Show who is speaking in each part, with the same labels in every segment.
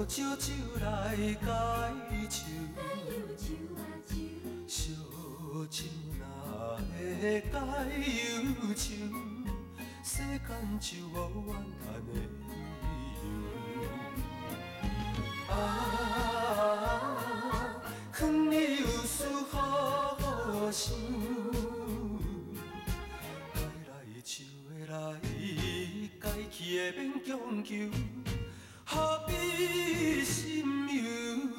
Speaker 1: 烧酒来解愁，烧酒若会解忧愁，世间就无怨叹的理由。劝你有事好好想，该来就会来，该去的免强求。何必心忧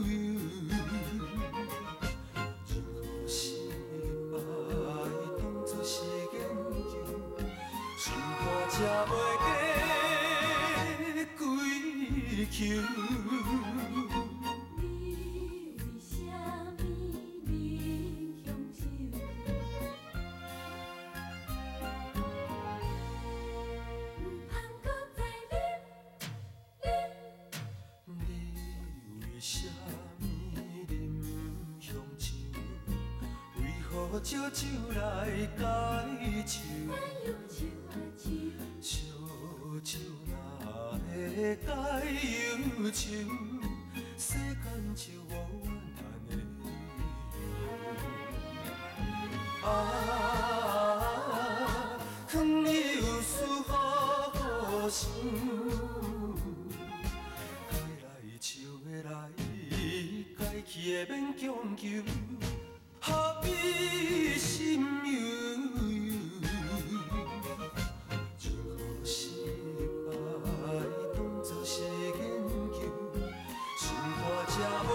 Speaker 1: 忧？任何失败当作是研究，心肝才袂过归球。
Speaker 2: 你为什么饮香酒？不通搁再啉。
Speaker 1: 你为什么饮香酒？为何烧酒来解愁？烧酒若会解忧愁，世间就无怨叹的理由。劝你有事好好想。该去的免强求，何必心忧忧？任何失败当作是研究，心肝才袂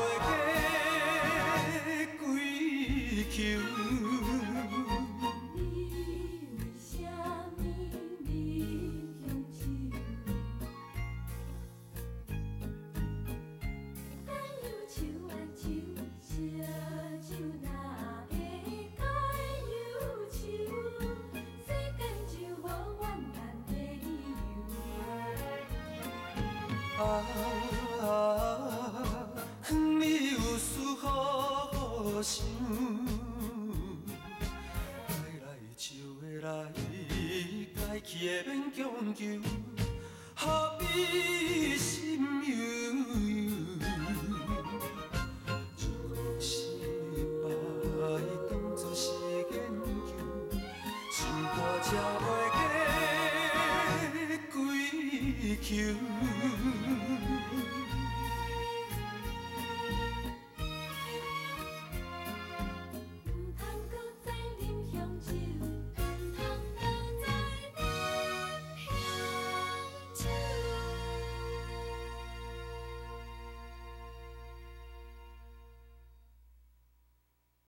Speaker 1: 过归球。劝你有事好好想，该来就会来，该去的免强求，何必心忧忧？任何失败当作是研究，心肝才袂过归球。